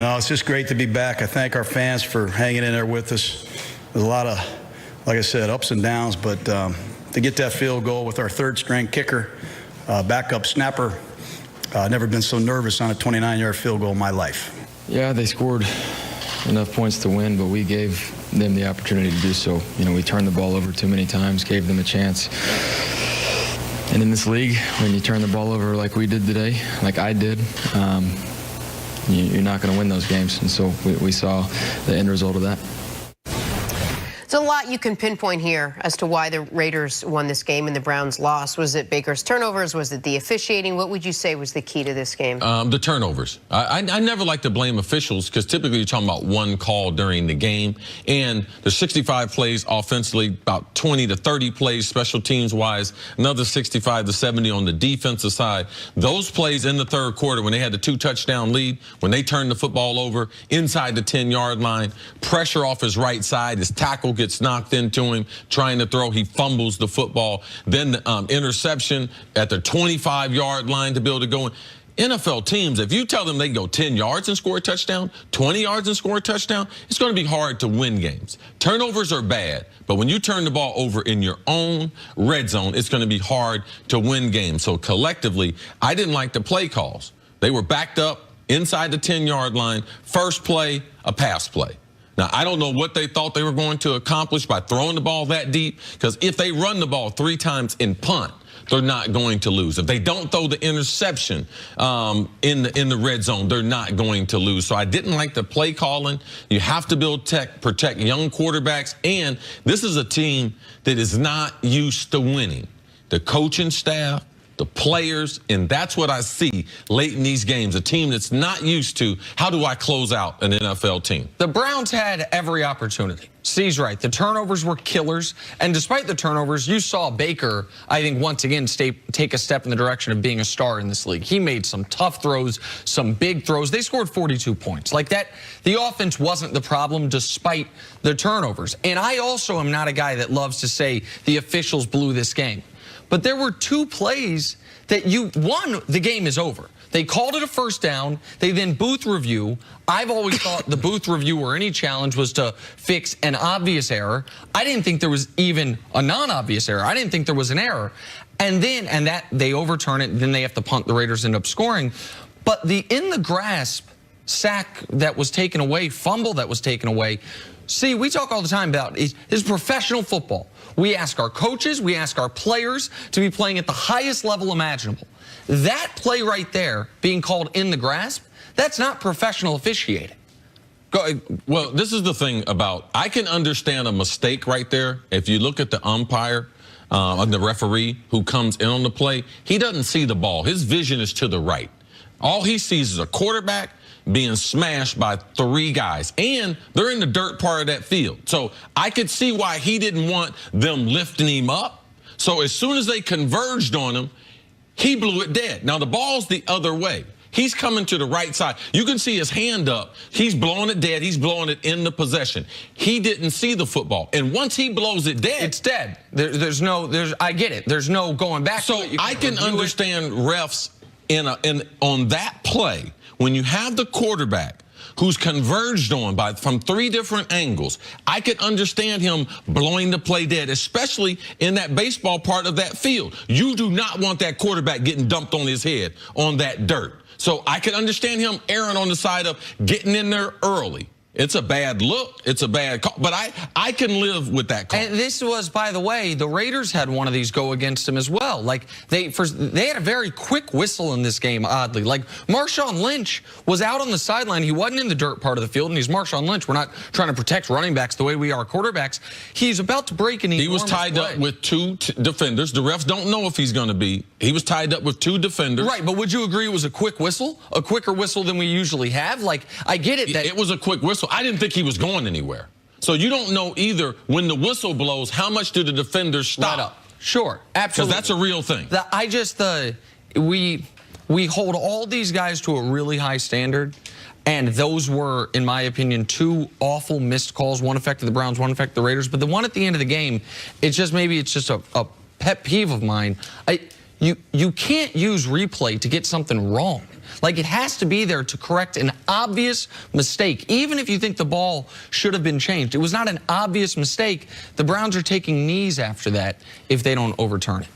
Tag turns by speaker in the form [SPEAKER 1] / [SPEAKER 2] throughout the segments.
[SPEAKER 1] No, it's just great to be back. I thank our fans for hanging in there with us. There's a lot of, like I said, ups and downs, but to get that field goal with our third-string kicker, backup snapper, never been so nervous on a 29-yard field goal in my life.
[SPEAKER 2] Yeah, they scored enough points to win, but we gave them the opportunity to do so. You know, we turned the ball over too many times, gave them a chance. And in this league, when you turn the ball over like we did today, like I did, you're not going to win those games. And so we saw the end result of that.
[SPEAKER 3] There's a lot you can pinpoint here as to why the Raiders won this game and the Browns lost. Was it Baker's turnovers? Was it the officiating? What would you say was the key to this game?
[SPEAKER 4] The turnovers. I never like to blame officials because typically you're talking about one call during the game. And there's 65 plays offensively, about 20 to 30 plays special teams-wise, another 65 to 70 on the defensive side. Those plays in the third quarter when they had the 2-touchdown lead, when they turned the football over inside the 10-yard line, pressure off his right side, his tackle gets knocked into him, trying to throw. He fumbles the football. Then the interception at the 25-yard line to be able to go in. NFL teams, if you tell them they can go 10 yards and score a touchdown, 20 yards and score a touchdown, it's going to be hard to win games. Turnovers are bad, but when you turn the ball over in your own red zone, it's going to be hard to win games. So collectively, I didn't like the play calls. They were backed up inside the 10-yard line. First play, a pass play. Now, I don't know what they thought they were going to accomplish by throwing the ball that deep, because if they run the ball 3 times in punt, they're not going to lose. If they don't throw the interception in the red zone, they're not going to lose. So I didn't like the play calling. You have to protect young quarterbacks, and this is a team that is not used to winning. The coaching staff, the players, and that's what I see late in these games, a team that's not used to, how do I close out an NFL team?
[SPEAKER 5] The Browns had every opportunity. C's right. The turnovers were killers, and despite the turnovers, you saw Baker, I think, once again take a step in the direction of being a star in this league. He made some tough throws, some big throws. They scored 42 points. Like that, the offense wasn't the problem despite the turnovers. And I also am not a guy that loves to say the officials blew this game. But there were 2 plays that one, the game is over. They called it a first down. They then booth review. I've always thought the booth review or any challenge was to fix an obvious error. I didn't think there was even a non-obvious error. I didn't think there was an error. And that they overturn it, then they have to punt. The Raiders end up scoring. But the in the grasp sack that was taken away, fumble that was taken away, see, we talk all the time about this is professional football. We ask our coaches, we ask our players to be playing at the highest level imaginable. That play right there, being called in the grasp, that's not professional officiating.
[SPEAKER 4] Well, this is the thing about, I can understand a mistake right there. If you look at the umpire and the referee who comes in on the play, he doesn't see the ball. His vision is to the right. All he sees is a quarterback being smashed by 3 guys, and they're in the dirt part of that field. So I could see why he didn't want them lifting him up. So as soon as they converged on him, he blew it dead. Now the ball's the other way. He's coming to the right side. You can see his hand up. He's blowing it dead. He's blowing it in the possession. He didn't see the football. And once he blows it dead,
[SPEAKER 5] it's dead. I get it. There's no going back.
[SPEAKER 4] So I can understand refs on that play. When you have the quarterback who's converged on from 3 different angles, I could understand him blowing the play dead, especially in that baseball part of that field. You do not want that quarterback getting dumped on his head on that dirt. So I could understand him erring on the side of getting in there early. It's a bad look. It's a bad call. But I can live with that call.
[SPEAKER 5] And this was, by the way, the Raiders had one of these go against them as well. Like, they had a very quick whistle in this game, oddly. Like, Marshawn Lynch was out on the sideline. He wasn't in the dirt part of the field, and he's Marshawn Lynch. We're not trying to protect running backs the way we are quarterbacks. He's about to break an enormous
[SPEAKER 4] He was tied
[SPEAKER 5] play.
[SPEAKER 4] up with 2 defenders. The refs don't know if he's going to be. He was tied up with 2 defenders.
[SPEAKER 5] Right, but would you agree it was a quick whistle? A quicker whistle than we usually have? Like, I get it.
[SPEAKER 4] It was a quick whistle. I didn't think he was going anywhere. So you don't know either when the whistle blows, how much do the defenders stop?
[SPEAKER 5] Right up. Sure, absolutely.
[SPEAKER 4] Because that's a real thing.
[SPEAKER 5] We hold all these guys to a really high standard, and those were, in my opinion, 2 awful missed calls. One affected the Browns, one affected the Raiders. But the one at the end of the game, it's just a pet peeve of mine. You can't use replay to get something wrong. Like, it has to be there to correct an obvious mistake. Even if you think the ball should have been changed, it was not an obvious mistake. The Browns are taking knees after that if they don't overturn it.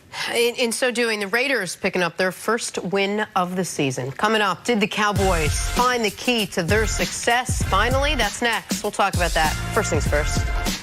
[SPEAKER 3] In so doing, the Raiders picking up their first win of the season. Coming up, did the Cowboys find the key to their success? Finally, that's next. We'll talk about that. First things first.